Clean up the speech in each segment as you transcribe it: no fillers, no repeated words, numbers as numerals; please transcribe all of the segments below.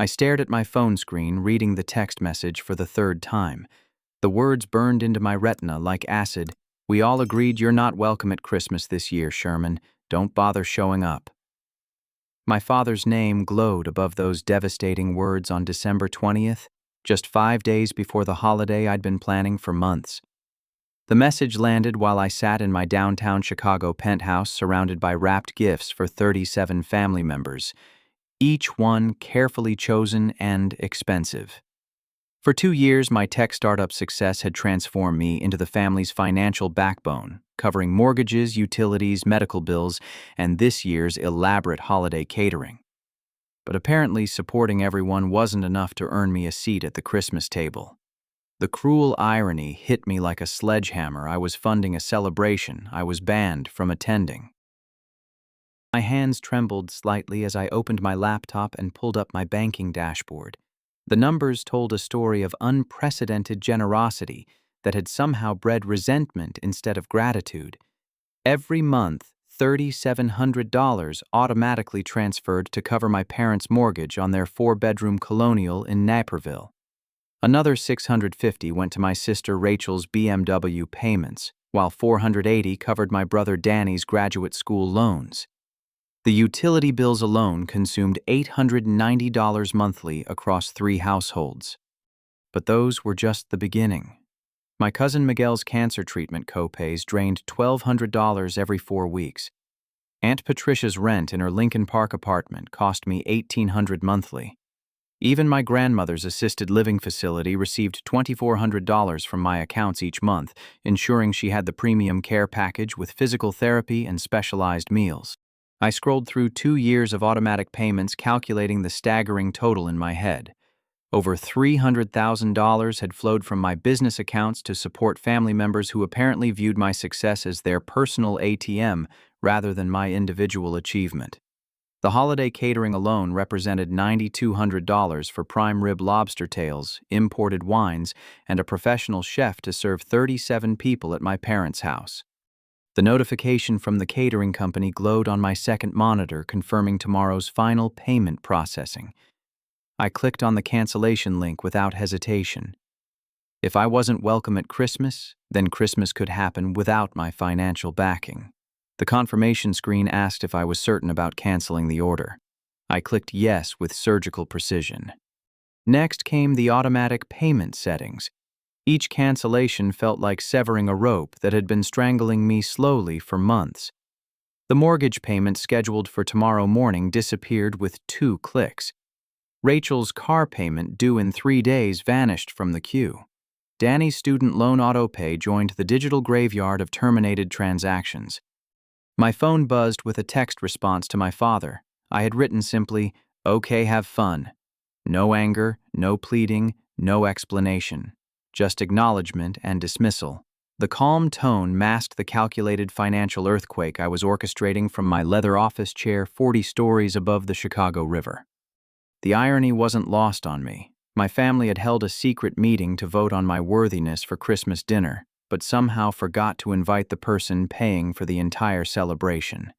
I stared at my phone screen, reading the text message for the third time. The words burned into my retina like acid. "We all agreed you're not welcome at Christmas this year, Sherman. Don't bother showing up." My father's name glowed above those devastating words on December 20th, just 5 days before the holiday I'd been planning for months. The message landed while I sat in my downtown Chicago penthouse surrounded by wrapped gifts for 37 family members, each one carefully chosen and expensive. For 2 years, my tech startup success had transformed me into the family's financial backbone, covering mortgages, utilities, medical bills, and this year's elaborate holiday catering. But apparently, supporting everyone wasn't enough to earn me a seat at the Christmas table. The cruel irony hit me like a sledgehammer. I was funding a celebration I was banned from attending. My hands trembled slightly as I opened my laptop and pulled up my banking dashboard. The numbers told a story of unprecedented generosity that had somehow bred resentment instead of gratitude. Every month, $3,700 automatically transferred to cover my parents' mortgage on their 4-bedroom colonial in Naperville. Another $650 went to my sister Rachel's BMW payments, while $480 covered my brother Danny's graduate school loans. The utility bills alone consumed $890 monthly across 3 households. But those were just the beginning. My cousin Miguel's cancer treatment copays drained $1,200 every 4 weeks. Aunt Patricia's rent in her Lincoln Park apartment cost me $1,800 monthly. Even my grandmother's assisted living facility received $2,400 from my accounts each month, ensuring she had the premium care package with physical therapy and specialized meals. I scrolled through 2 years of automatic payments, calculating the staggering total in my head. Over $300,000 had flowed from my business accounts to support family members who apparently viewed my success as their personal ATM rather than my individual achievement. The holiday catering alone represented $9,200 for prime rib lobster tails, imported wines, and a professional chef to serve 37 people at my parents' house. The notification from the catering company glowed on my second monitor, confirming tomorrow's final payment processing. I clicked on the cancellation link without hesitation. If I wasn't welcome at Christmas, then Christmas could happen without my financial backing. The confirmation screen asked if I was certain about canceling the order. I clicked yes with surgical precision. Next came the automatic payment settings. Each cancellation felt like severing a rope that had been strangling me slowly for months. The mortgage payment scheduled for tomorrow morning disappeared with 2 clicks. Rachel's car payment due in 3 days vanished from the queue. Danny's student loan autopay joined the digital graveyard of terminated transactions. My phone buzzed with a text response to my father. I had written simply, "Okay, have fun." No anger, no pleading, no explanation. Just acknowledgement and dismissal. The calm tone masked the calculated financial earthquake I was orchestrating from my leather office chair 40 stories above the Chicago River. The irony wasn't lost on me. My family had held a secret meeting to vote on my worthiness for Christmas dinner, but somehow forgot to invite the person paying for the entire celebration.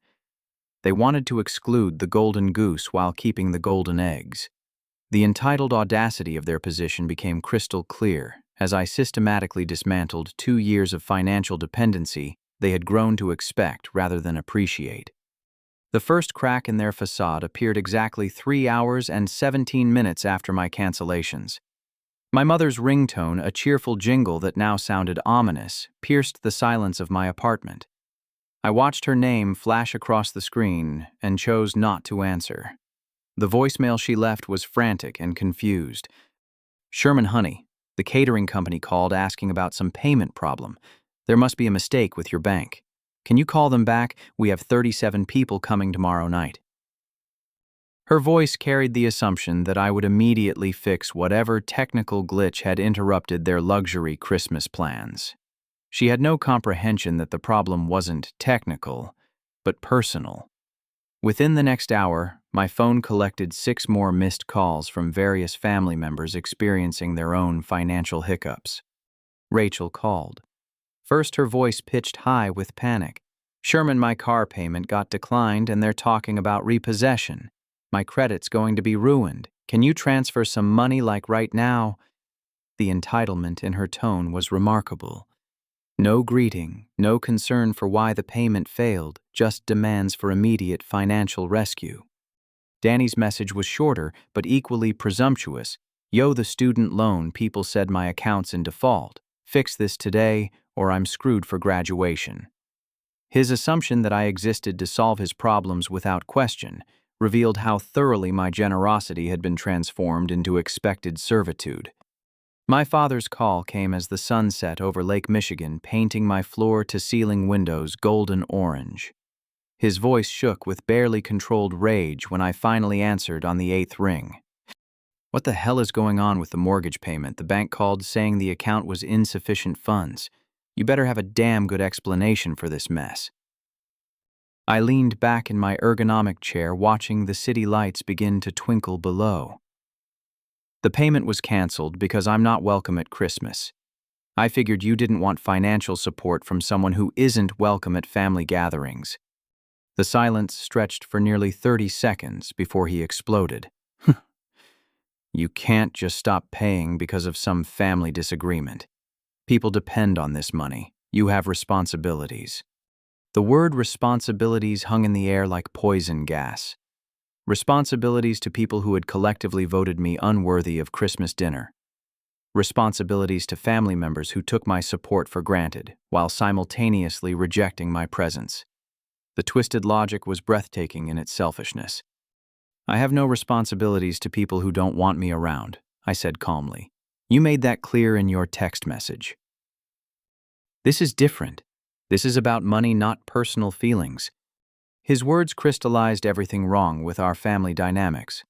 They wanted to exclude the golden goose while keeping the golden eggs. The entitled audacity of their position became crystal clear as I systematically dismantled 2 years of financial dependency they had grown to expect rather than appreciate. The first crack in their facade appeared exactly 3 hours and 17 minutes after my cancellations. My mother's ringtone, a cheerful jingle that now sounded ominous, pierced the silence of my apartment. I watched her name flash across the screen and chose not to answer. The voicemail she left was frantic and confused. "Sherman, honey, the catering company called asking about some payment problem. There must be a mistake with your bank. Can you call them back? We have 37 people coming tomorrow night." Her voice carried the assumption that I would immediately fix whatever technical glitch had interrupted their luxury Christmas plans. She had no comprehension that the problem wasn't technical, but personal. Within the next hour, my phone collected 6 more missed calls from various family members experiencing their own financial hiccups. Rachel called. First, her voice pitched high with panic. "Sherman, my car payment got declined and they're talking about repossession. My credit's going to be ruined. Can you transfer some money like right now? The entitlement in her tone was remarkable. No greeting, no concern for why the payment failed, just demands for immediate financial rescue. Danny's message was shorter, but equally presumptuous. Yo, the student loan, people said my account's in default. Fix this today, or I'm screwed for graduation. His assumption that I existed to solve his problems without question revealed how thoroughly my generosity had been transformed into expected servitude. My father's call came as the sun set over Lake Michigan, painting my floor-to-ceiling windows golden orange. His voice shook with barely controlled rage when I finally answered on the 8th ring. What the hell is going on with the mortgage payment? The bank called saying the account was insufficient funds. You better have a damn good explanation for this mess. I leaned back in my ergonomic chair, watching the city lights begin to twinkle below. The payment was canceled because I'm not welcome at Christmas. I figured you didn't want financial support from someone who isn't welcome at family gatherings. The silence stretched for nearly 30 seconds before he exploded. You can't just stop paying because of some family disagreement. People depend on this money. You have responsibilities. The word responsibilities hung in the air like poison gas. Responsibilities to people who had collectively voted me unworthy of Christmas dinner. Responsibilities to family members who took my support for granted, while simultaneously rejecting my presence. The twisted logic was breathtaking in its selfishness. I have no responsibilities to people who don't want me around, I said calmly. You made that clear in your text message. This is different. This is about money, not personal feelings. His words crystallized everything wrong with our family dynamics.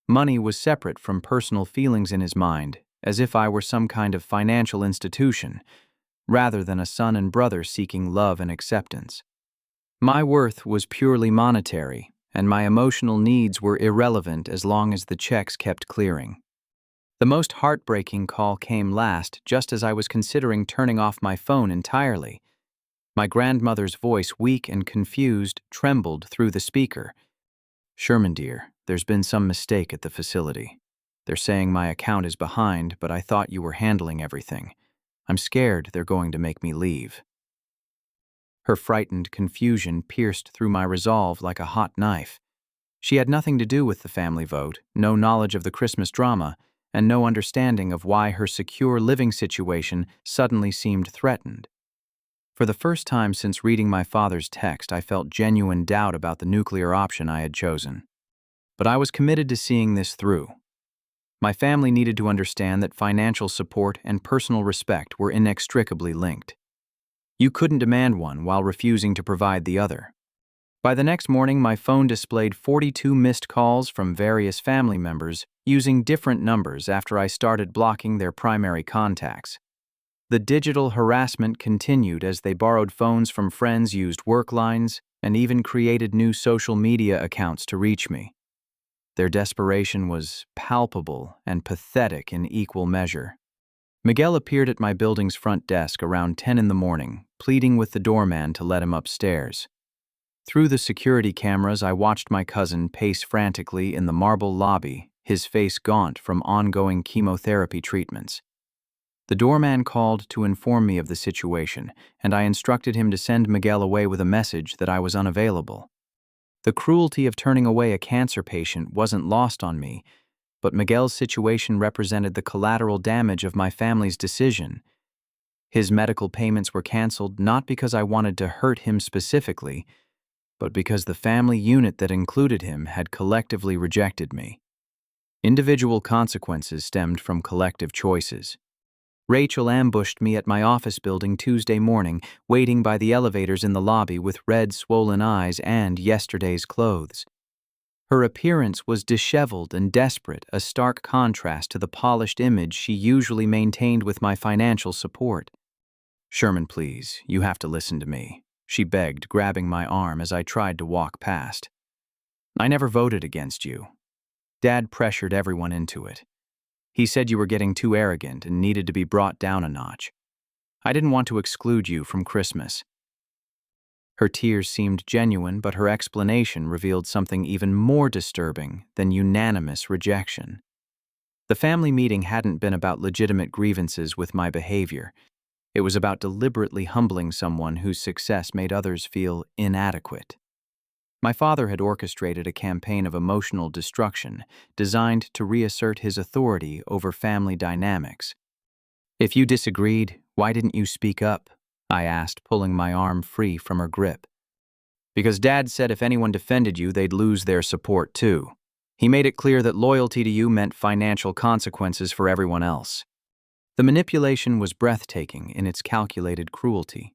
Money was separate from personal feelings in his mind, as if I were some kind of financial institution, rather than a son and brother seeking love and acceptance. My worth was purely monetary, and my emotional needs were irrelevant as long as the checks kept clearing. The most heartbreaking call came last, just as I was considering turning off my phone entirely. My grandmother's voice, weak and confused, trembled through the speaker. Sherman, dear, there's been some mistake at the facility. They're saying my account is behind, but I thought you were handling everything. I'm scared they're going to make me leave. Her frightened confusion pierced through my resolve like a hot knife. She had nothing to do with the family vote, no knowledge of the Christmas drama, and no understanding of why her secure living situation suddenly seemed threatened. For the first time since reading my father's text, I felt genuine doubt about the nuclear option I had chosen. But I was committed to seeing this through. My family needed to understand that financial support and personal respect were inextricably linked. You couldn't demand one while refusing to provide the other. By the next morning, my phone displayed 42 missed calls from various family members using different numbers after I started blocking their primary contacts. The digital harassment continued as they borrowed phones from friends, used work lines, and even created new social media accounts to reach me. Their desperation was palpable and pathetic in equal measure. Miguel appeared at my building's front desk around 10 in the morning, pleading with the doorman to let him upstairs. Through the security cameras, I watched my cousin pace frantically in the marble lobby, his face gaunt from ongoing chemotherapy treatments. The doorman called to inform me of the situation, and I instructed him to send Miguel away with a message that I was unavailable. The cruelty of turning away a cancer patient wasn't lost on me, but Miguel's situation represented the collateral damage of my family's decision. His medical payments were canceled not because I wanted to hurt him specifically, but because the family unit that included him had collectively rejected me. Individual consequences stemmed from collective choices. Rachel ambushed me at my office building Tuesday morning, waiting by the elevators in the lobby with red, swollen eyes and yesterday's clothes. Her appearance was disheveled and desperate, a stark contrast to the polished image she usually maintained with my financial support. "Sherman, please, you have to listen to me," she begged, grabbing my arm as I tried to walk past. "I never voted against you. Dad pressured everyone into it. He said you were getting too arrogant and needed to be brought down a notch. I didn't want to exclude you from Christmas." Her tears seemed genuine, but her explanation revealed something even more disturbing than unanimous rejection. The family meeting hadn't been about legitimate grievances with my behavior. It was about deliberately humbling someone whose success made others feel inadequate. My father had orchestrated a campaign of emotional destruction designed to reassert his authority over family dynamics. "If you disagreed, why didn't you speak up?" I asked, pulling my arm free from her grip. "Because Dad said if anyone defended you, they'd lose their support too. He made it clear that loyalty to you meant financial consequences for everyone else." The manipulation was breathtaking in its calculated cruelty.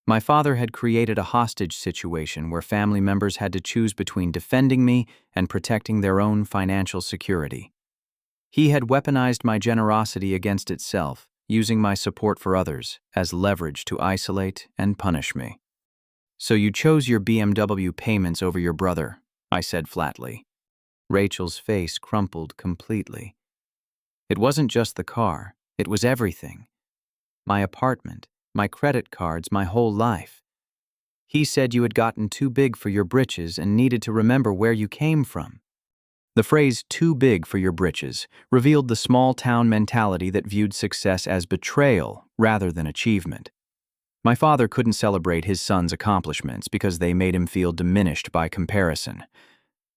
My father had created a hostage situation where family members had to choose between defending me and protecting their own financial security. He had weaponized my generosity against itself, using my support for others as leverage to isolate and punish me. "So you chose your BMW payments over your brother," I said flatly. Rachel's face crumpled completely. "It wasn't just the car, it was everything. My apartment, my credit cards, my whole life. He said you had gotten too big for your britches and needed to remember where you came from." The phrase "too big for your britches" revealed the small-town mentality that viewed success as betrayal rather than achievement. My father couldn't celebrate his son's accomplishments because they made him feel diminished by comparison.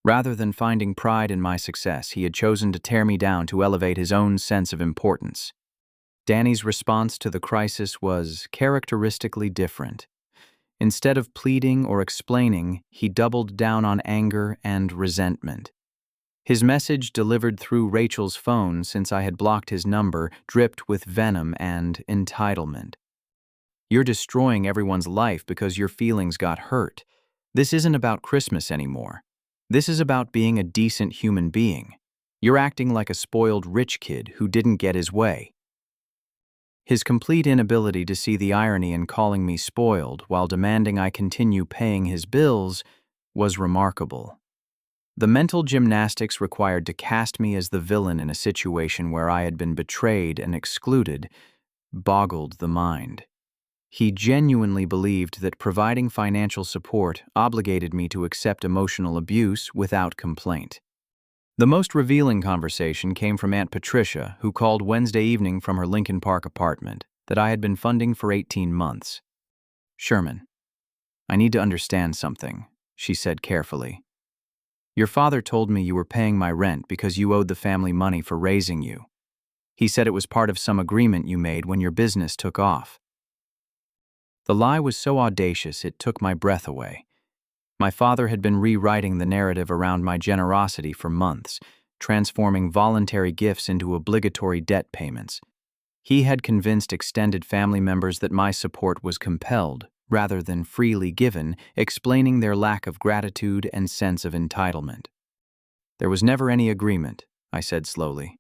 Rather than finding pride in my success, he had chosen to tear me down to elevate his own sense of importance. Danny's response to the crisis was characteristically different. Instead of pleading or explaining, he doubled down on anger and resentment. His message, delivered through Rachel's phone since I had blocked his number, dripped with venom and entitlement. "You're destroying everyone's life because your feelings got hurt. This isn't about Christmas anymore. This is about being a decent human being. You're acting like a spoiled rich kid who didn't get his way." His complete inability to see the irony in calling me spoiled while demanding I continue paying his bills was remarkable. The mental gymnastics required to cast me as the villain in a situation where I had been betrayed and excluded boggled the mind. He genuinely believed that providing financial support obligated me to accept emotional abuse without complaint. The most revealing conversation came from Aunt Patricia, who called Wednesday evening from her Lincoln Park apartment that I had been funding for 18 months. "Sherman, I need to understand something," she said carefully. "Your father told me you were paying my rent because you owed the family money for raising you. He said it was part of some agreement you made when your business took off." The lie was so audacious it took my breath away. My father had been rewriting the narrative around my generosity for months, transforming voluntary gifts into obligatory debt payments. He had convinced extended family members that my support was compelled, rather than freely given, explaining their lack of gratitude and sense of entitlement. "There was never any agreement," I said slowly.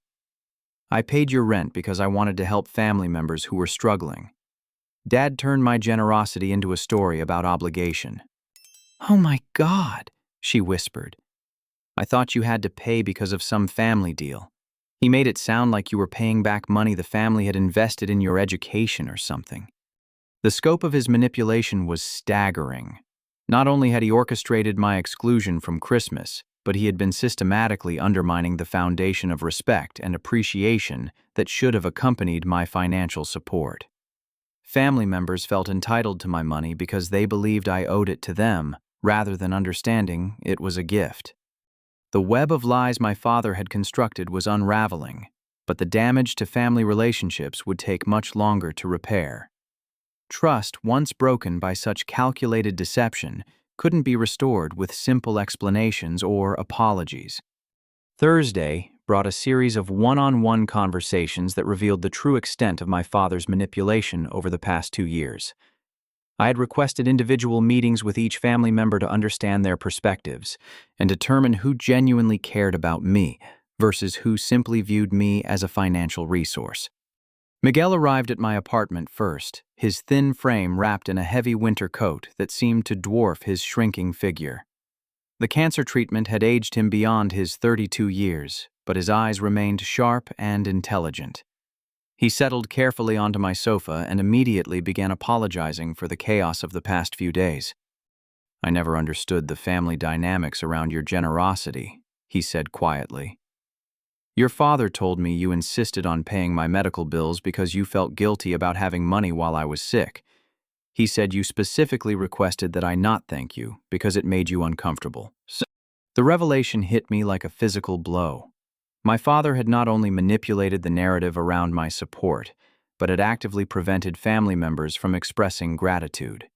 "I paid your rent because I wanted to help family members who were struggling. Dad turned my generosity into a story about obligation." "Oh my God," she whispered. "I thought you had to pay because of some family deal. He made it sound like you were paying back money the family had invested in your education or something." The scope of his manipulation was staggering. Not only had he orchestrated my exclusion from Christmas, but he had been systematically undermining the foundation of respect and appreciation that should have accompanied my financial support. Family members felt entitled to my money because they believed I owed it to them, rather than understanding it was a gift. The web of lies my father had constructed was unraveling, but the damage to family relationships would take much longer to repair. Trust, once broken by such calculated deception, couldn't be restored with simple explanations or apologies. Thursday brought a series of one-on-one conversations that revealed the true extent of my father's manipulation over the past 2 years. I had requested individual meetings with each family member to understand their perspectives and determine who genuinely cared about me versus who simply viewed me as a financial resource. Miguel arrived at my apartment first, his thin frame wrapped in a heavy winter coat that seemed to dwarf his shrinking figure. The cancer treatment had aged him beyond his 32 years, but his eyes remained sharp and intelligent. He settled carefully onto my sofa and immediately began apologizing for the chaos of the past few days. I never understood the family dynamics around your generosity, he said quietly. Your father told me you insisted on paying my medical bills because you felt guilty about having money while I was sick. He said you specifically requested that I not thank you because it made you uncomfortable. The revelation hit me like a physical blow. My father had not only manipulated the narrative around my support, but had actively prevented family members from expressing gratitude.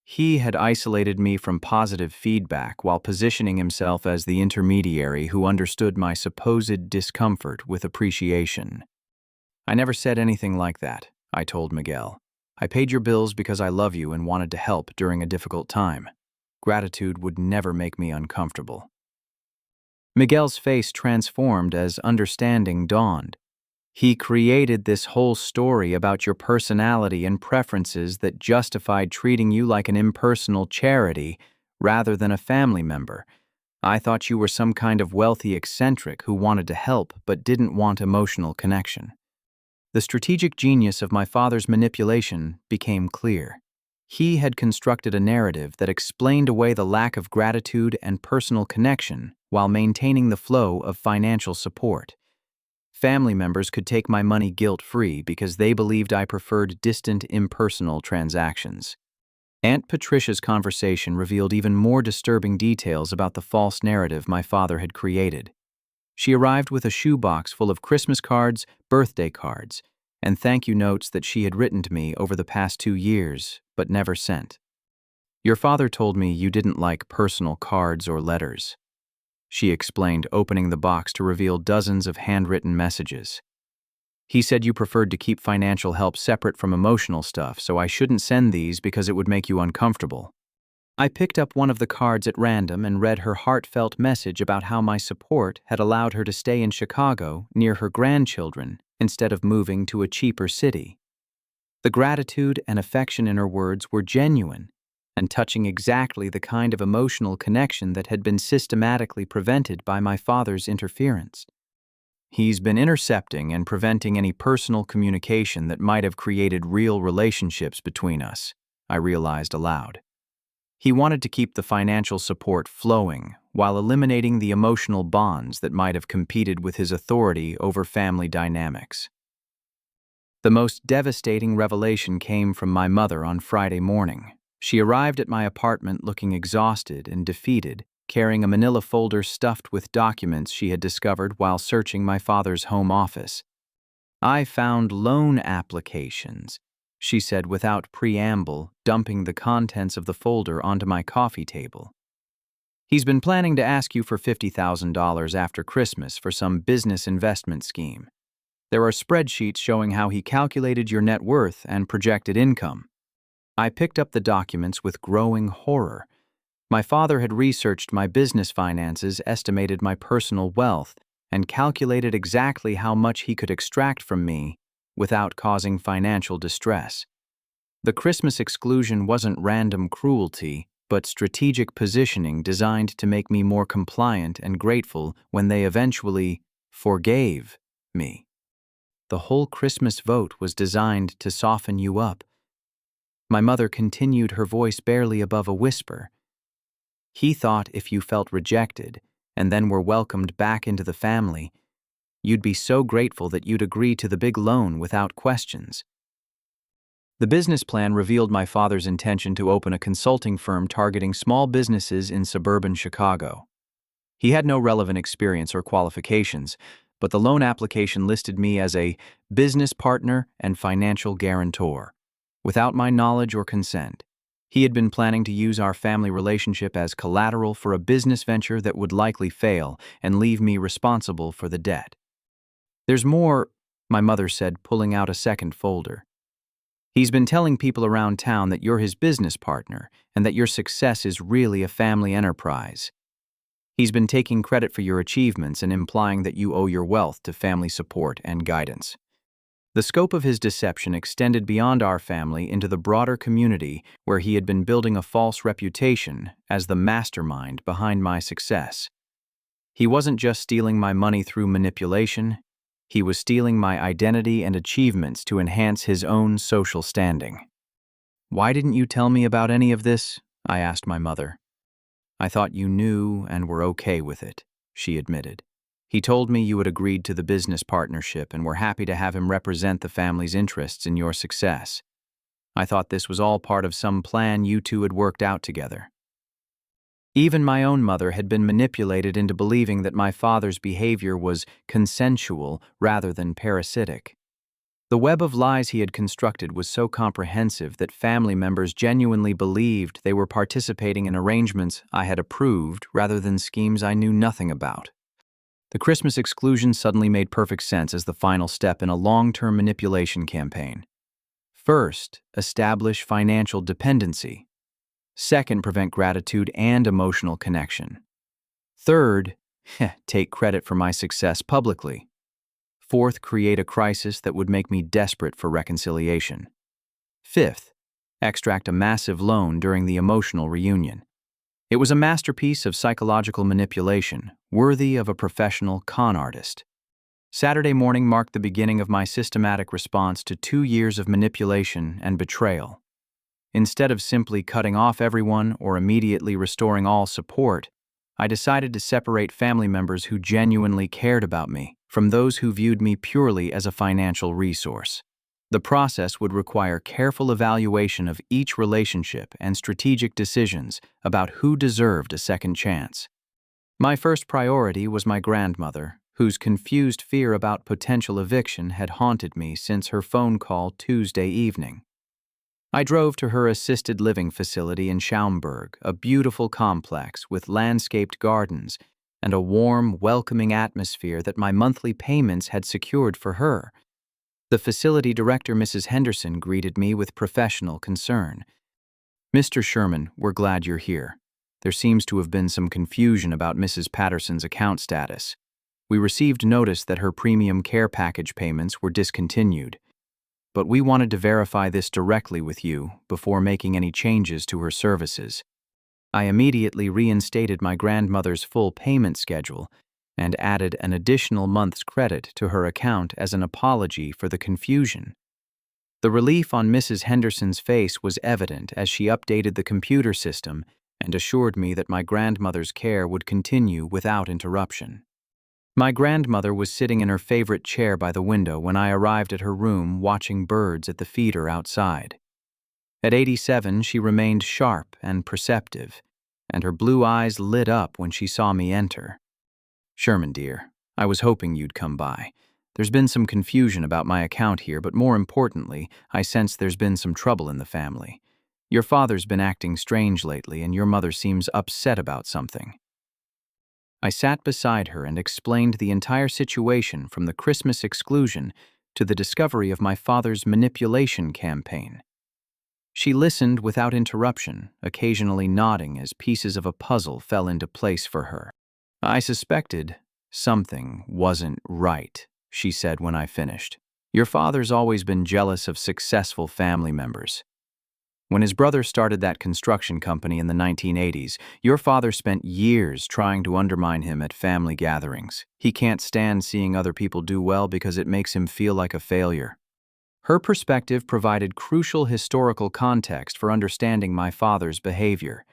He had isolated me from positive feedback while positioning himself as the intermediary who understood my supposed discomfort with appreciation. I never said anything like that, I told Miguel. I paid your bills because I love you and wanted to help during a difficult time. Gratitude would never make me uncomfortable. Miguel's face transformed as understanding dawned. He created this whole story about your personality and preferences that justified treating you like an impersonal charity rather than a family member. I thought you were some kind of wealthy eccentric who wanted to help but didn't want emotional connection. The strategic genius of my father's manipulation became clear. He had constructed a narrative that explained away the lack of gratitude and personal connection while maintaining the flow of financial support. Family members could take my money guilt-free because they believed I preferred distant, impersonal transactions. Aunt Patricia's conversation revealed even more disturbing details about the false narrative my father had created. She arrived with a shoebox full of Christmas cards, birthday cards, and thank you notes that she had written to me over the past 2 years, but never sent. Your father told me you didn't like personal cards or letters, she explained, opening the box to reveal dozens of handwritten messages. He said you preferred to keep financial help separate from emotional stuff, so I shouldn't send these because it would make you uncomfortable. I picked up one of the cards at random and read her heartfelt message about how my support had allowed her to stay in Chicago near her grandchildren instead of moving to a cheaper city. The gratitude and affection in her words were genuine and touching exactly the kind of emotional connection that had been systematically prevented by my father's interference. He's been intercepting and preventing any personal communication that might have created real relationships between us, I realized aloud. He wanted to keep the financial support flowing while eliminating the emotional bonds that might have competed with his authority over family dynamics. The most devastating revelation came from my mother on Friday morning. She arrived at my apartment looking exhausted and defeated, carrying a manila folder stuffed with documents she had discovered while searching my father's home office. I found loan applications, she said without preamble, dumping the contents of the folder onto my coffee table. He's been planning to ask you for $50,000 after Christmas for some business investment scheme. There are spreadsheets showing how he calculated your net worth and projected income. I picked up the documents with growing horror. My father had researched my business finances, estimated my personal wealth, and calculated exactly how much he could extract from me without causing financial distress. The Christmas exclusion wasn't random cruelty, but strategic positioning designed to make me more compliant and grateful when they eventually forgave me. The whole Christmas vote was designed to soften you up. My mother continued, her voice barely above a whisper. He thought if you felt rejected and then were welcomed back into the family, you'd be so grateful that you'd agree to the big loan without questions. The business plan revealed my father's intention to open a consulting firm targeting small businesses in suburban Chicago. He had no relevant experience or qualifications, but the loan application listed me as a business partner and financial guarantor, without my knowledge or consent. He had been planning to use our family relationship as collateral for a business venture that would likely fail and leave me responsible for the debt. There's more, my mother said, pulling out a second folder. He's been telling people around town that you're his business partner and that your success is really a family enterprise. He's been taking credit for your achievements and implying that you owe your wealth to family support and guidance. The scope of his deception extended beyond our family into the broader community where he had been building a false reputation as the mastermind behind my success. He wasn't just stealing my money through manipulation, he was stealing my identity and achievements to enhance his own social standing. Why didn't you tell me about any of this? I asked my mother. I thought you knew and were okay with it, she admitted. He told me you had agreed to the business partnership and were happy to have him represent the family's interests in your success. I thought this was all part of some plan you two had worked out together. Even my own mother had been manipulated into believing that my father's behavior was consensual rather than parasitic. The web of lies he had constructed was so comprehensive that family members genuinely believed they were participating in arrangements I had approved rather than schemes I knew nothing about. The Christmas exclusion suddenly made perfect sense as the final step in a long-term manipulation campaign. First, establish financial dependency. Second, prevent gratitude and emotional connection. Third, take credit for my success publicly. Fourth, create a crisis that would make me desperate for reconciliation. Fifth, extract a massive loan during the emotional reunion. It was a masterpiece of psychological manipulation, worthy of a professional con artist. Saturday morning marked the beginning of my systematic response to 2 years of manipulation and betrayal. Instead of simply cutting off everyone or immediately restoring all support, I decided to separate family members who genuinely cared about me from those who viewed me purely as a financial resource. The process would require careful evaluation of each relationship and strategic decisions about who deserved a second chance. My first priority was my grandmother, whose confused fear about potential eviction had haunted me since her phone call Tuesday evening. I drove to her assisted living facility in Schaumburg, a beautiful complex with landscaped gardens and a warm, welcoming atmosphere that my monthly payments had secured for her. The facility director, Mrs. Henderson, greeted me with professional concern. "Mr. Sherman, we're glad you're here. There seems to have been some confusion about Mrs. Patterson's account status. We received notice that her premium care package payments were discontinued. But we wanted to verify this directly with you before making any changes to her services." I immediately reinstated my grandmother's full payment schedule and added an additional month's credit to her account as an apology for the confusion. The relief on Mrs. Henderson's face was evident as she updated the computer system and assured me that my grandmother's care would continue without interruption. My grandmother was sitting in her favorite chair by the window when I arrived at her room watching birds at the feeder outside. At 87, she remained sharp and perceptive, and her blue eyes lit up when she saw me enter. "Sherman, dear, I was hoping you'd come by. There's been some confusion about my account here, but more importantly, I sense there's been some trouble in the family. Your father's been acting strange lately, and your mother seems upset about something." I sat beside her and explained the entire situation from the Christmas exclusion to the discovery of my father's manipulation campaign. She listened without interruption, occasionally nodding as pieces of a puzzle fell into place for her. "I suspected something wasn't right," she said when I finished. "Your father's always been jealous of successful family members. When his brother started that construction company in the 1980s, your father spent years trying to undermine him at family gatherings. He can't stand seeing other people do well because it makes him feel like a failure." Her perspective provided crucial historical context for understanding my father's behavior.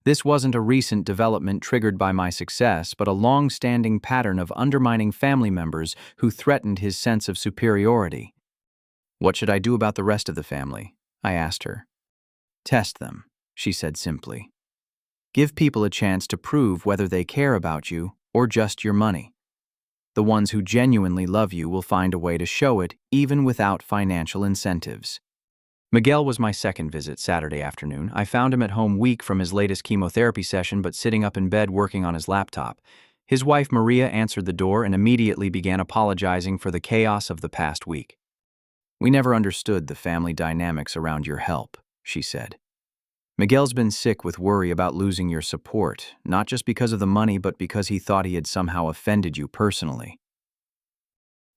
This wasn't a recent development triggered by my success, but a long-standing pattern of undermining family members who threatened his sense of superiority. "What should I do about the rest of the family?" I asked her. "Test them," she said simply. "Give people a chance to prove whether they care about you or just your money. The ones who genuinely love you will find a way to show it, even without financial incentives." Miguel was my second visit Saturday afternoon. I found him at home weak from his latest chemotherapy session, but sitting up in bed working on his laptop. His wife Maria answered the door and immediately began apologizing for the chaos of the past week. "We never understood the family dynamics around your help," she said. "Miguel's been sick with worry about losing your support, not just because of the money, but because he thought he had somehow offended you personally."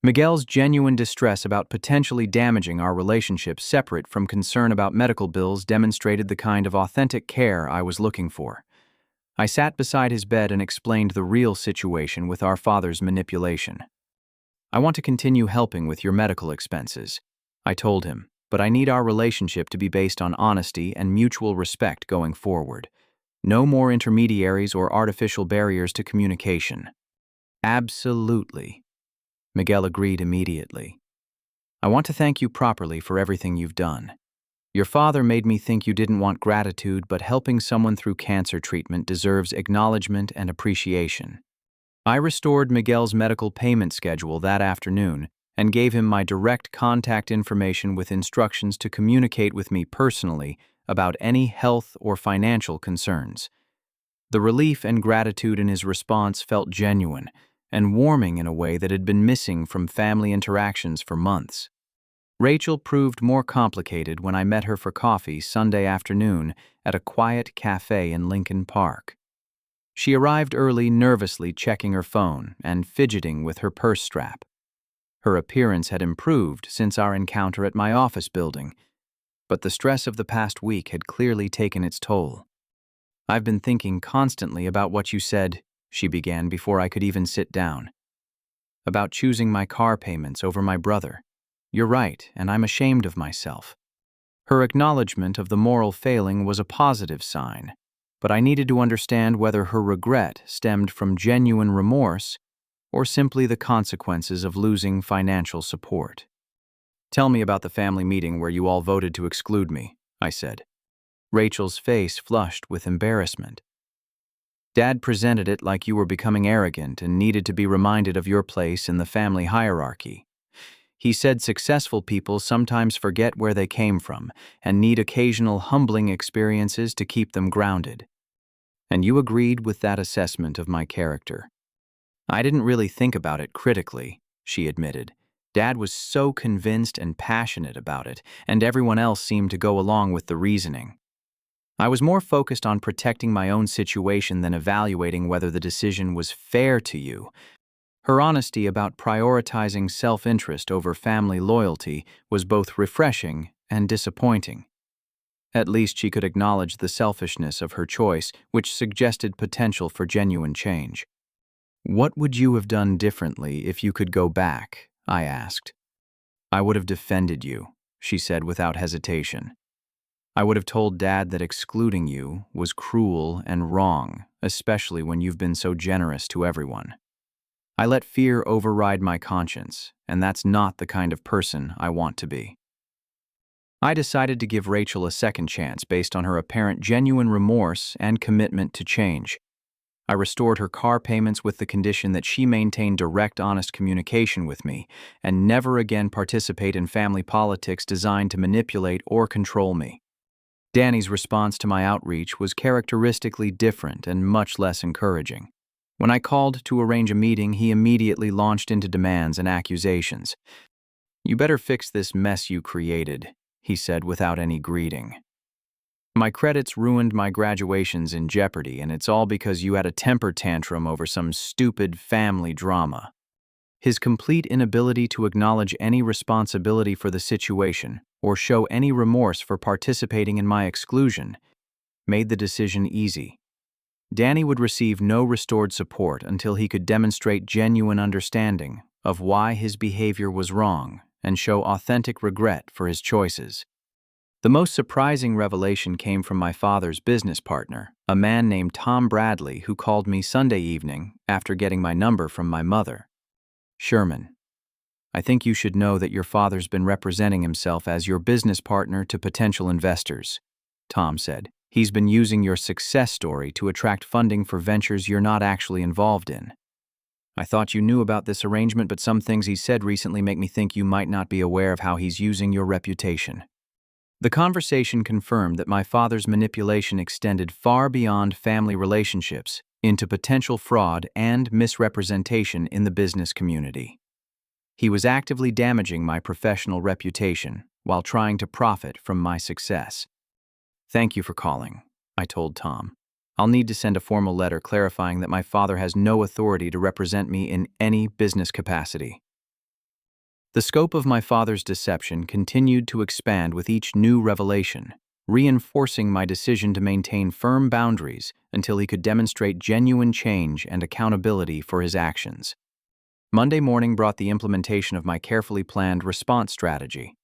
Miguel's genuine distress about potentially damaging our relationship, separate from concern about medical bills, demonstrated the kind of authentic care I was looking for. I sat beside his bed and explained the real situation with our father's manipulation. "I want to continue helping with your medical expenses," I told him, "but I need our relationship to be based on honesty and mutual respect going forward. No more intermediaries or artificial barriers to communication. Absolutely. Miguel agreed immediately. I want to thank you properly for everything you've done. Your father made me think you didn't want gratitude, but helping someone through cancer treatment deserves acknowledgement and appreciation. I restored Miguel's medical payment schedule that afternoon and gave him my direct contact information with instructions to communicate with me personally about any health or financial concerns. The relief and gratitude in his response felt genuine and warming in a way that had been missing from family interactions for months. Rachel proved more complicated when I met her for coffee Sunday afternoon at a quiet cafe in Lincoln Park. She arrived early, nervously checking her phone and fidgeting with her purse strap. Her appearance had improved since our encounter at my office building, but the stress of the past week had clearly taken its toll. I've been thinking constantly about what you said, she began before I could even sit down. About choosing my car payments over my brother. You're right, and I'm ashamed of myself. Her acknowledgement of the moral failing was a positive sign, but I needed to understand whether her regret stemmed from genuine remorse or simply the consequences of losing financial support. Tell me about the family meeting where you all voted to exclude me, I said. Rachel's face flushed with embarrassment. Dad presented it like you were becoming arrogant and needed to be reminded of your place in the family hierarchy. He said successful people sometimes forget where they came from and need occasional humbling experiences to keep them grounded. And you agreed with that assessment of my character. I didn't really think about it critically, she admitted. Dad was so convinced and passionate about it, and everyone else seemed to go along with the reasoning. I was more focused on protecting my own situation than evaluating whether the decision was fair to you. Her honesty about prioritizing self-interest over family loyalty was both refreshing and disappointing. At least she could acknowledge the selfishness of her choice, which suggested potential for genuine change. What would you have done differently if you could go back? I asked. I would have defended you, she said without hesitation. I would have told Dad that excluding you was cruel and wrong, especially when you've been so generous to everyone. I let fear override my conscience, and that's not the kind of person I want to be. I decided to give Rachel a second chance based on her apparent genuine remorse and commitment to change. I restored her car payments with the condition that she maintain direct, honest communication with me and never again participate in family politics designed to manipulate or control me. Danny's response to my outreach was characteristically different and much less encouraging. When I called to arrange a meeting, he immediately launched into demands and accusations. You better fix this mess you created, he said without any greeting. My credits ruined my graduation's in jeopardy, and it's all because you had a temper tantrum over some stupid family drama. His complete inability to acknowledge any responsibility for the situation or show any remorse for participating in my exclusion made the decision easy. Danny would receive no restored support until he could demonstrate genuine understanding of why his behavior was wrong and show authentic regret for his choices. The most surprising revelation came from my father's business partner, a man named Tom Bradley, who called me Sunday evening after getting my number from my mother. Sherman, I think you should know that your father's been representing himself as your business partner to potential investors, Tom said. He's been using your success story to attract funding for ventures you're not actually involved in. I thought you knew about this arrangement, but some things he said recently make me think you might not be aware of how he's using your reputation. The conversation confirmed that my father's manipulation extended far beyond family relationships into potential fraud and misrepresentation in the business community. He was actively damaging my professional reputation while trying to profit from my success. Thank you for calling, I told Tom. I'll need to send a formal letter clarifying that my father has no authority to represent me in any business capacity. The scope of my father's deception continued to expand with each new revelation, reinforcing my decision to maintain firm boundaries until he could demonstrate genuine change and accountability for his actions. Monday morning brought the implementation of my carefully planned response strategy.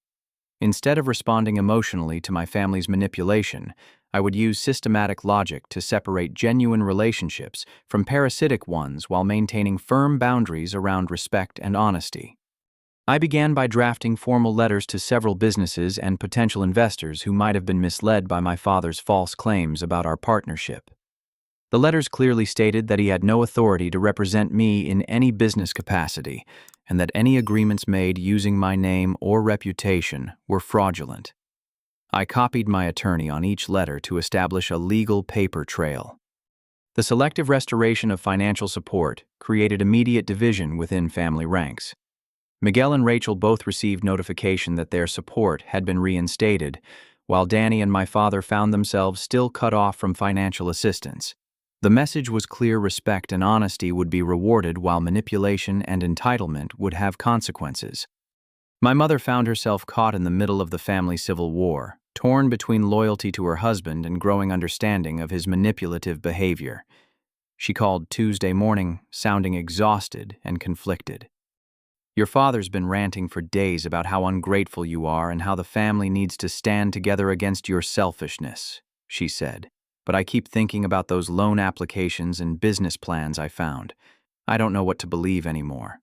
Instead of responding emotionally to my family's manipulation, I would use systematic logic to separate genuine relationships from parasitic ones while maintaining firm boundaries around respect and honesty. I began by drafting formal letters to several businesses and potential investors who might have been misled by my father's false claims about our partnership. The letters clearly stated that he had no authority to represent me in any business capacity, and that any agreements made using my name or reputation were fraudulent. I copied my attorney on each letter to establish a legal paper trail. The selective restoration of financial support created immediate division within family ranks. Miguel and Rachel both received notification that their support had been reinstated, while Danny and my father found themselves still cut off from financial assistance. The message was clear: respect and honesty would be rewarded while manipulation and entitlement would have consequences. My mother found herself caught in the middle of the family civil war, torn between loyalty to her husband and growing understanding of his manipulative behavior. She called Tuesday morning, sounding exhausted and conflicted. "Your father's been ranting for days about how ungrateful you are and how the family needs to stand together against your selfishness," she said. "But I keep thinking about those loan applications and business plans I found. I don't know what to believe anymore."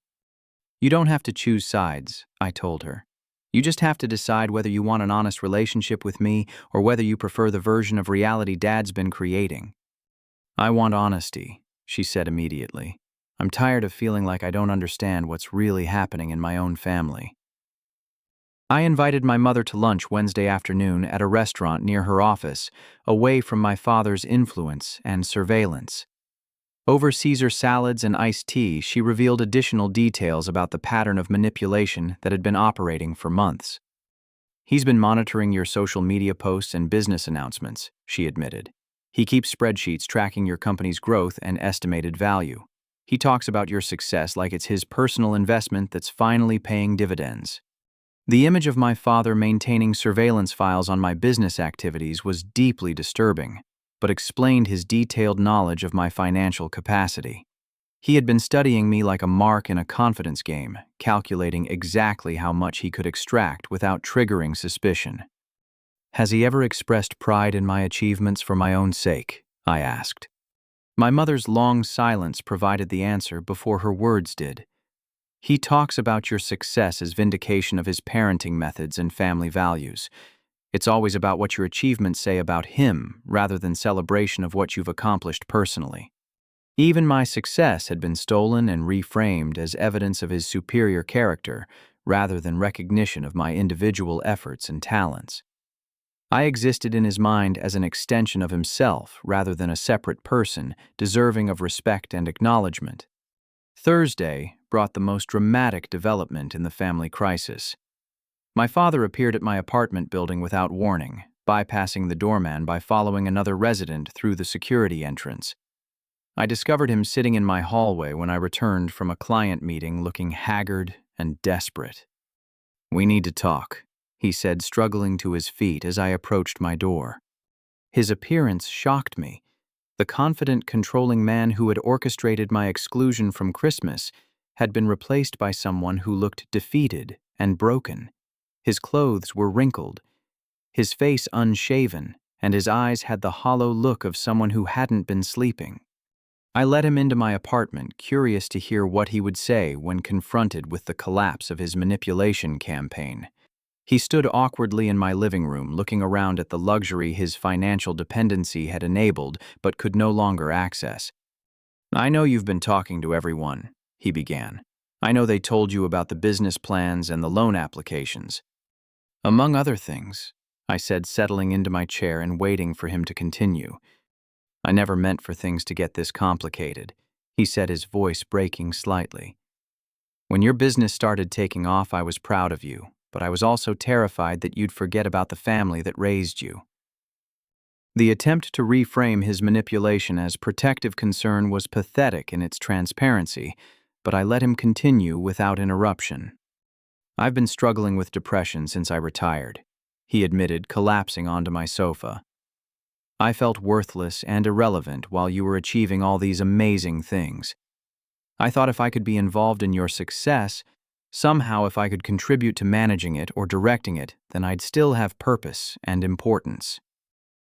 "You don't have to choose sides," I told her. "You just have to decide whether you want an honest relationship with me or whether you prefer the version of reality Dad's been creating." "I want honesty," she said immediately. "I'm tired of feeling like I don't understand what's really happening in my own family." I invited my mother to lunch Wednesday afternoon at a restaurant near her office, away from my father's influence and surveillance. Over Caesar salads and iced tea, she revealed additional details about the pattern of manipulation that had been operating for months. "He's been monitoring your social media posts and business announcements," she admitted. "He keeps spreadsheets tracking your company's growth and estimated value. He talks about your success like it's his personal investment that's finally paying dividends." The image of my father maintaining surveillance files on my business activities was deeply disturbing, but explained his detailed knowledge of my financial capacity. He had been studying me like a mark in a confidence game, calculating exactly how much he could extract without triggering suspicion. "Has he ever expressed pride in my achievements for my own sake?" I asked. My mother's long silence provided the answer before her words did. "He talks about your success as vindication of his parenting methods and family values. It's always about what your achievements say about him, rather than celebration of what you've accomplished personally. Even my success had been stolen and reframed as evidence of his superior character, rather than recognition of my individual efforts and talents. I existed in his mind as an extension of himself, rather than a separate person, deserving of respect and acknowledgement." Thursday brought the most dramatic development in the family crisis. My father appeared at my apartment building without warning, bypassing the doorman by following another resident through the security entrance. I discovered him sitting in my hallway when I returned from a client meeting looking haggard and desperate. "We need to talk," he said, struggling to his feet as I approached my door. His appearance shocked me. The confident, controlling man who had orchestrated my exclusion from Christmas had been replaced by someone who looked defeated and broken. His clothes were wrinkled, his face unshaven, and his eyes had the hollow look of someone who hadn't been sleeping. I let him into my apartment, curious to hear what he would say when confronted with the collapse of his manipulation campaign. He stood awkwardly in my living room, looking around at the luxury his financial dependency had enabled but could no longer access. "I know you've been talking to everyone," he began. "I know they told you about the business plans and the loan applications." "Among other things," I said, settling into my chair and waiting for him to continue. "I never meant for things to get this complicated," he said, his voice breaking slightly. "When your business started taking off, I was proud of you, but I was also terrified that you'd forget about the family that raised you." The attempt to reframe his manipulation as protective concern was pathetic in its transparency, but I let him continue without interruption. "I've been struggling with depression since I retired," he admitted, collapsing onto my sofa. "I felt worthless and irrelevant while you were achieving all these amazing things. I thought if I could be involved in your success, somehow if I could contribute to managing it or directing it, then I'd still have purpose and importance."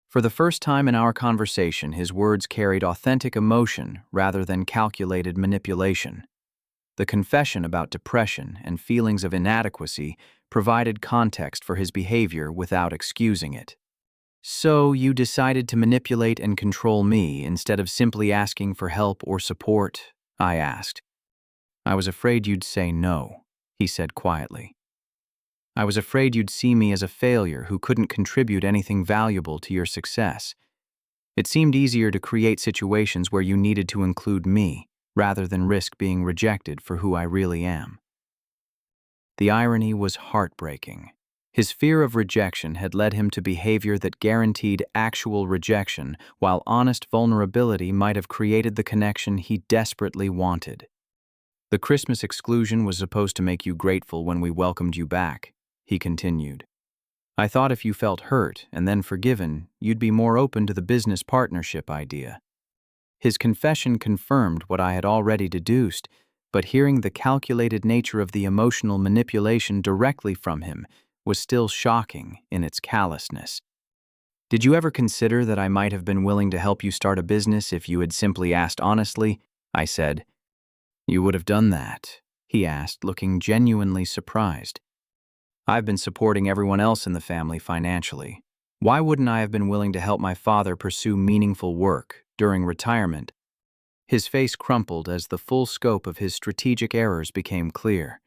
For the first time in our conversation, his words carried authentic emotion rather than calculated manipulation. The confession about depression and feelings of inadequacy provided context for his behavior without excusing it. "So you decided to manipulate and control me instead of simply asking for help or support?" I asked. "I was afraid you'd say no," he said quietly. "I was afraid you'd see me as a failure who couldn't contribute anything valuable to your success. It seemed easier to create situations where you needed to include me, rather than risk being rejected for who I really am." The irony was heartbreaking. His fear of rejection had led him to behavior that guaranteed actual rejection, while honest vulnerability might have created the connection he desperately wanted. "The Christmas exclusion was supposed to make you grateful when we welcomed you back," he continued. "I thought if you felt hurt and then forgiven, you'd be more open to the business partnership idea." His confession confirmed what I had already deduced, but hearing the calculated nature of the emotional manipulation directly from him was still shocking in its callousness. "Did you ever consider that I might have been willing to help you start a business if you had simply asked honestly?" I said. "You would have done that?" he asked, looking genuinely surprised. "I've been supporting everyone else in the family financially. Why wouldn't I have been willing to help my father pursue meaningful work during retirement?" His face crumpled as the full scope of his strategic errors became clear.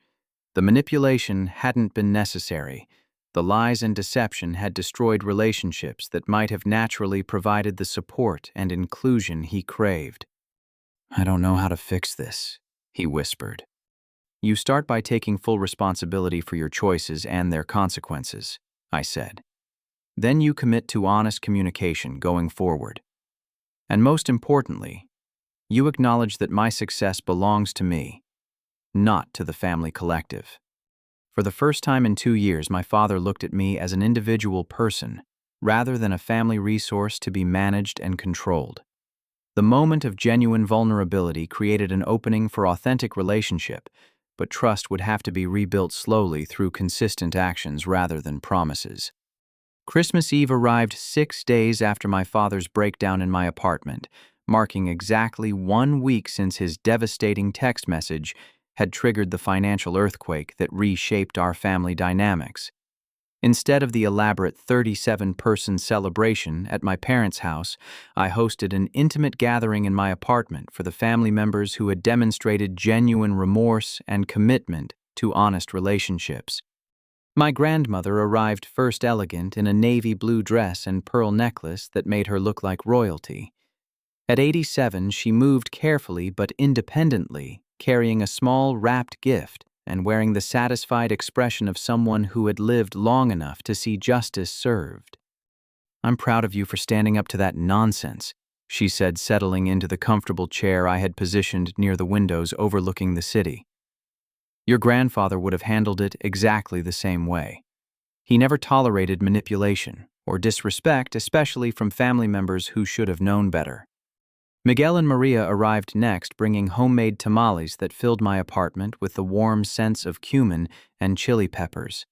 The manipulation hadn't been necessary. The lies and deception had destroyed relationships that might have naturally provided the support and inclusion he craved. "I don't know how to fix this," he whispered. "You start by taking full responsibility for your choices and their consequences," I said. "Then you commit to honest communication going forward. And most importantly, you acknowledge that my success belongs to me, not to the family collective." For the first time in 2 years, my father looked at me as an individual person, rather than a family resource to be managed and controlled. The moment of genuine vulnerability created an opening for authentic relationship, but trust would have to be rebuilt slowly through consistent actions rather than promises. Christmas Eve arrived 6 days after my father's breakdown in my apartment, marking exactly 1 week since his devastating text message had triggered the financial earthquake that reshaped our family dynamics. Instead of the elaborate 37-person celebration at my parents' house, I hosted an intimate gathering in my apartment for the family members who had demonstrated genuine remorse and commitment to honest relationships. My grandmother arrived first elegant in a navy blue dress and pearl necklace that made her look like royalty. At 87, she moved carefully but independently, carrying a small wrapped gift and wearing the satisfied expression of someone who had lived long enough to see justice served. "I'm proud of you for standing up to that nonsense," she said, settling into the comfortable chair I had positioned near the windows overlooking the city. "Your grandfather would have handled it exactly the same way. He never tolerated manipulation or disrespect, especially from family members who should have known better." Miguel and Maria arrived next, bringing homemade tamales that filled my apartment with the warm scents of cumin and chili peppers.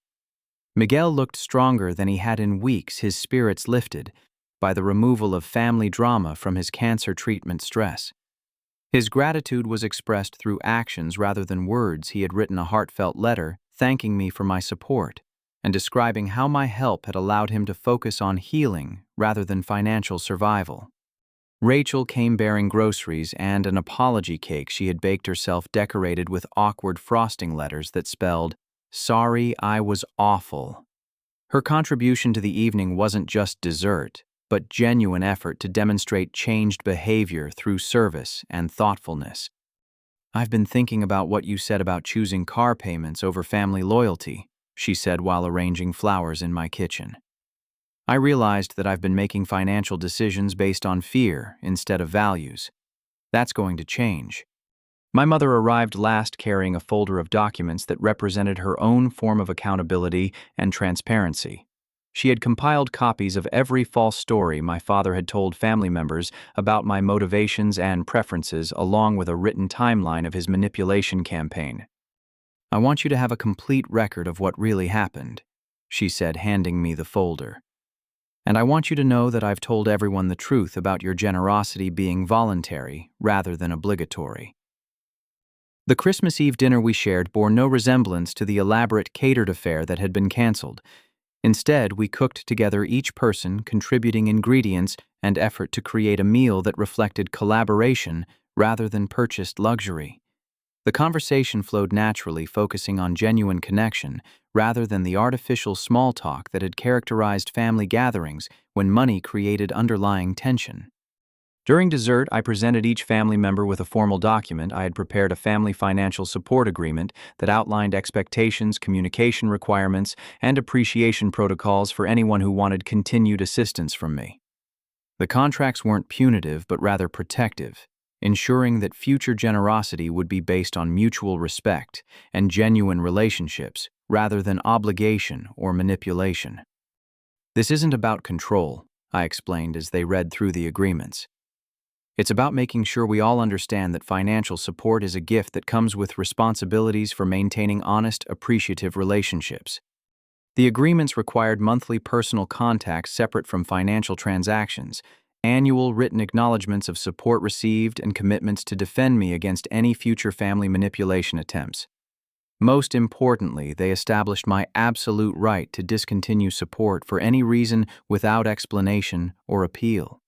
Miguel looked stronger than he had in weeks, his spirits lifted by the removal of family drama from his cancer treatment stress. His gratitude was expressed through actions rather than words. He had written a heartfelt letter thanking me for my support and describing how my help had allowed him to focus on healing rather than financial survival. Rachel came bearing groceries and an apology cake she had baked herself, decorated with awkward frosting letters that spelled, "Sorry, I was awful." Her contribution to the evening wasn't just dessert, but genuine effort to demonstrate changed behavior through service and thoughtfulness. "I've been thinking about what you said about choosing car payments over family loyalty," she said while arranging flowers in my kitchen. "I realized that I've been making financial decisions based on fear instead of values. That's going to change." My mother arrived last, carrying a folder of documents that represented her own form of accountability and transparency. She had compiled copies of every false story my father had told family members about my motivations and preferences, along with a written timeline of his manipulation campaign. "I want you to have a complete record of what really happened," she said, handing me the folder. And I want you to know that I've told everyone the truth about your generosity being voluntary rather than obligatory. The Christmas Eve dinner we shared bore no resemblance to the elaborate catered affair that had been canceled. Instead, we cooked together, each person contributing ingredients and effort to create a meal that reflected collaboration rather than purchased luxury. The conversation flowed naturally, focusing on genuine connection rather than the artificial small talk that had characterized family gatherings when money created underlying tension. During dessert, I presented each family member with a formal document. I had prepared a family financial support agreement that outlined expectations, communication requirements, and appreciation protocols for anyone who wanted continued assistance from me. The contracts weren't punitive, but rather protective, ensuring that future generosity would be based on mutual respect and genuine relationships rather than obligation or manipulation. This isn't about control, I explained as they read through the agreements. It's about making sure we all understand that financial support is a gift that comes with responsibilities for maintaining honest, appreciative relationships. The agreements required monthly personal contacts separate from financial transactions, annual written acknowledgments of support received, and commitments to defend me against any future family manipulation attempts. Most importantly, they established my absolute right to discontinue support for any reason without explanation or appeal.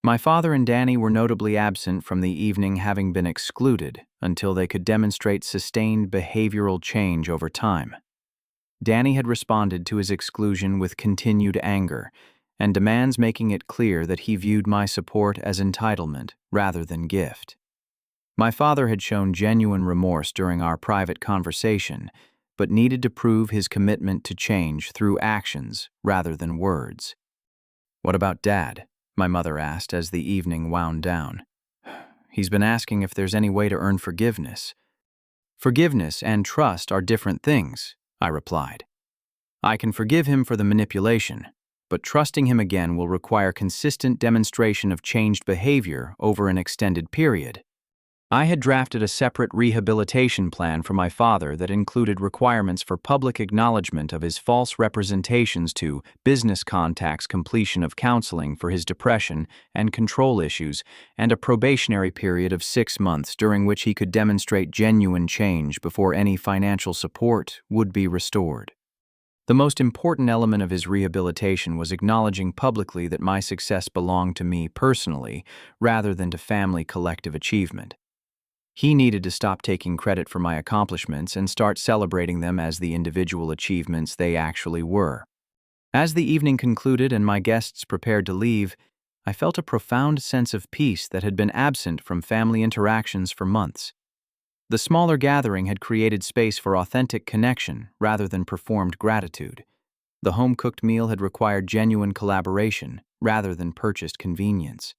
My father and Danny were notably absent from the evening, having been excluded until they could demonstrate sustained behavioral change over time. Danny had responded to his exclusion with continued anger and demands, making it clear that he viewed my support as entitlement rather than gift. My father had shown genuine remorse during our private conversation, but needed to prove his commitment to change through actions rather than words. "What about Dad?" my mother asked as the evening wound down. "He's been asking if there's any way to earn forgiveness." "Forgiveness and trust are different things," I replied. "I can forgive him for the manipulation, but trusting him again will require consistent demonstration of changed behavior over an extended period." I had drafted a separate rehabilitation plan for my father that included requirements for public acknowledgement of his false representations to business contacts, completion of counseling for his depression and control issues, and a probationary period of 6 months during which he could demonstrate genuine change before any financial support would be restored. The most important element of his rehabilitation was acknowledging publicly that my success belonged to me personally rather than to family collective achievement. He needed to stop taking credit for my accomplishments and start celebrating them as the individual achievements they actually were. As the evening concluded and my guests prepared to leave, I felt a profound sense of peace that had been absent from family interactions for months. The smaller gathering had created space for authentic connection rather than performed gratitude. The home-cooked meal had required genuine collaboration rather than purchased convenience.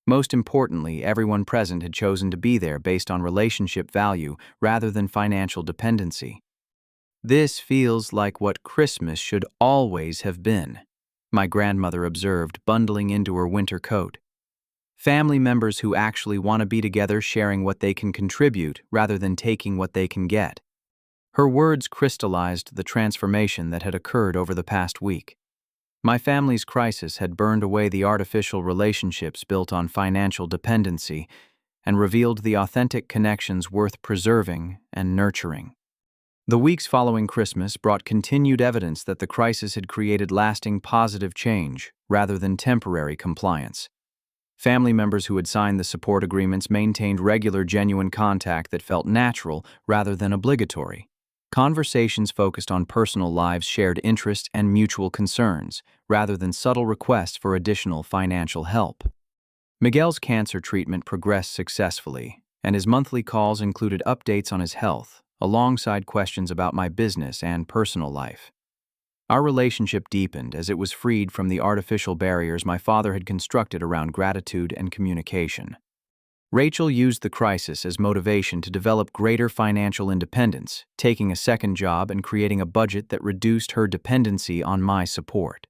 Most importantly, everyone present had chosen to be there based on relationship value rather than financial dependency. "This feels like what Christmas should always have been," my grandmother observed, bundling into her winter coat. "Family members who actually want to be together, sharing what they can contribute rather than taking what they can get." Her words crystallized the transformation that had occurred over the past week. My family's crisis had burned away the artificial relationships built on financial dependency and revealed the authentic connections worth preserving and nurturing. The weeks following Christmas brought continued evidence that the crisis had created lasting positive change rather than temporary compliance. Family members who had signed the support agreements maintained regular, genuine contact that felt natural rather than obligatory. Conversations focused on personal lives, shared interests, and mutual concerns, rather than subtle requests for additional financial help. Miguel's cancer treatment progressed successfully, and his monthly calls included updates on his health, alongside questions about my business and personal life. Our relationship deepened as it was freed from the artificial barriers my father had constructed around gratitude and communication. Rachel used the crisis as motivation to develop greater financial independence, taking a second job and creating a budget that reduced her dependency on my support.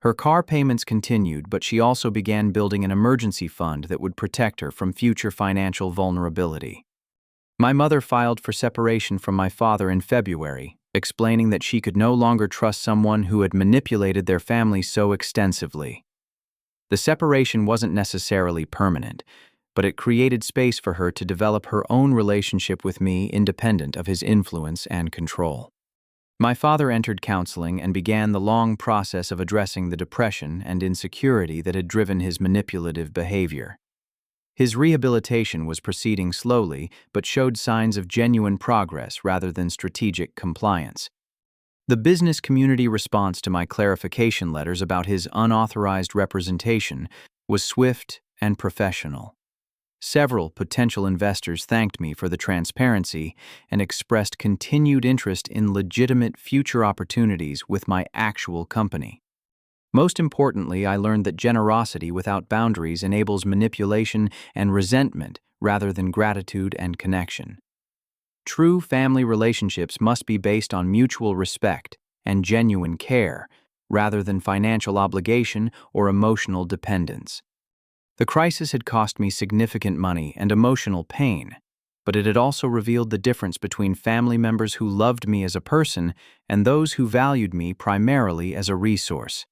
Her car payments continued, but she also began building an emergency fund that would protect her from future financial vulnerability. My mother filed for separation from my father in February, explaining that she could no longer trust someone who had manipulated their family so extensively. The separation wasn't necessarily permanent, but it created space for her to develop her own relationship with me independent of his influence and control. My father entered counseling and began the long process of addressing the depression and insecurity that had driven his manipulative behavior. His rehabilitation was proceeding slowly, but showed signs of genuine progress rather than strategic compliance. The business community response to my clarification letters about his unauthorized representation was swift and professional. Several potential investors thanked me for the transparency and expressed continued interest in legitimate future opportunities with my actual company. Most importantly, I learned that generosity without boundaries enables manipulation and resentment rather than gratitude and connection. True family relationships must be based on mutual respect and genuine care, rather than financial obligation or emotional dependence. The crisis had cost me significant money and emotional pain, but it had also revealed the difference between family members who loved me as a person and those who valued me primarily as a resource.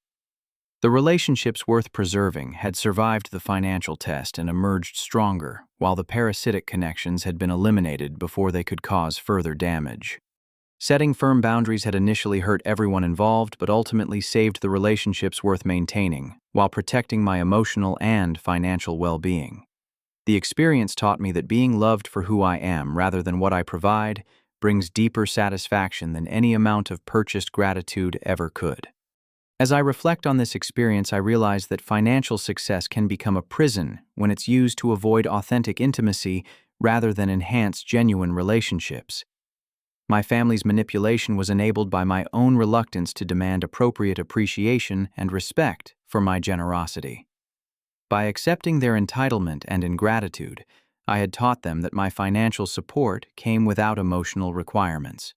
The relationships worth preserving had survived the financial test and emerged stronger, while the parasitic connections had been eliminated before they could cause further damage. Setting firm boundaries had initially hurt everyone involved, but ultimately saved the relationships worth maintaining, while protecting my emotional and financial well-being. The experience taught me that being loved for who I am rather than what I provide brings deeper satisfaction than any amount of purchased gratitude ever could. As I reflect on this experience, I realize that financial success can become a prison when it's used to avoid authentic intimacy rather than enhance genuine relationships. My family's manipulation was enabled by my own reluctance to demand appropriate appreciation and respect for my generosity. By accepting their entitlement and ingratitude, I had taught them that my financial support came without emotional requirements.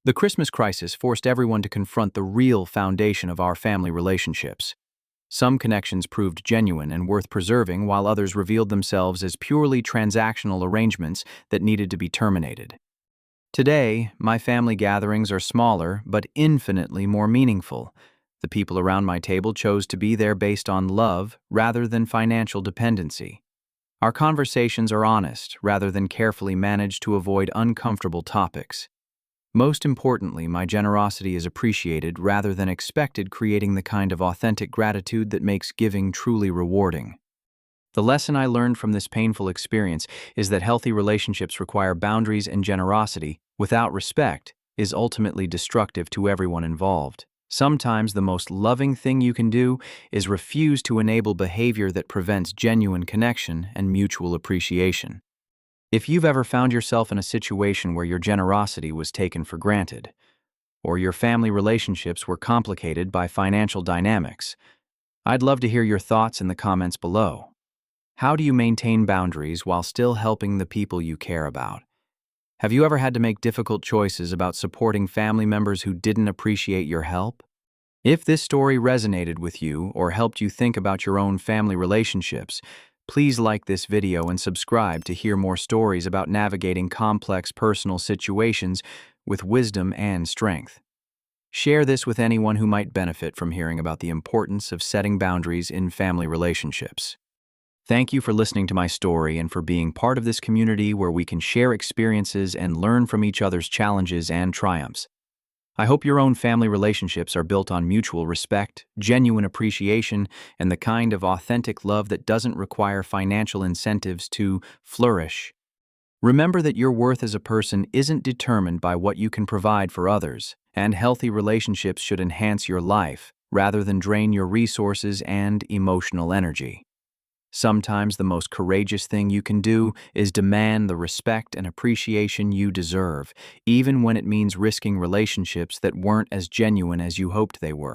The Christmas crisis forced everyone to confront the real foundation of our family relationships. Some connections proved genuine and worth preserving, while others revealed themselves as purely transactional arrangements that needed to be terminated. Today, my family gatherings are smaller but infinitely more meaningful. The people around my table chose to be there based on love rather than financial dependency. Our conversations are honest rather than carefully managed to avoid uncomfortable topics. Most importantly, my generosity is appreciated rather than expected, creating the kind of authentic gratitude that makes giving truly rewarding. The lesson I learned from this painful experience is that healthy relationships require boundaries, and generosity, without respect, is ultimately destructive to everyone involved. Sometimes the most loving thing you can do is refuse to enable behavior that prevents genuine connection and mutual appreciation. If you've ever found yourself in a situation where your generosity was taken for granted, or your family relationships were complicated by financial dynamics, I'd love to hear your thoughts in the comments below. How do you maintain boundaries while still helping the people you care about? Have you ever had to make difficult choices about supporting family members who didn't appreciate your help? If this story resonated with you or helped you think about your own family relationships, please like this video and subscribe to hear more stories about navigating complex personal situations with wisdom and strength. Share this with anyone who might benefit from hearing about the importance of setting boundaries in family relationships. Thank you for listening to my story and for being part of this community where we can share experiences and learn from each other's challenges and triumphs. I hope your own family relationships are built on mutual respect, genuine appreciation, and the kind of authentic love that doesn't require financial incentives to flourish. Remember that your worth as a person isn't determined by what you can provide for others, and healthy relationships should enhance your life rather than drain your resources and emotional energy. Sometimes the most courageous thing you can do is demand the respect and appreciation you deserve, even when it means risking relationships that weren't as genuine as you hoped they were.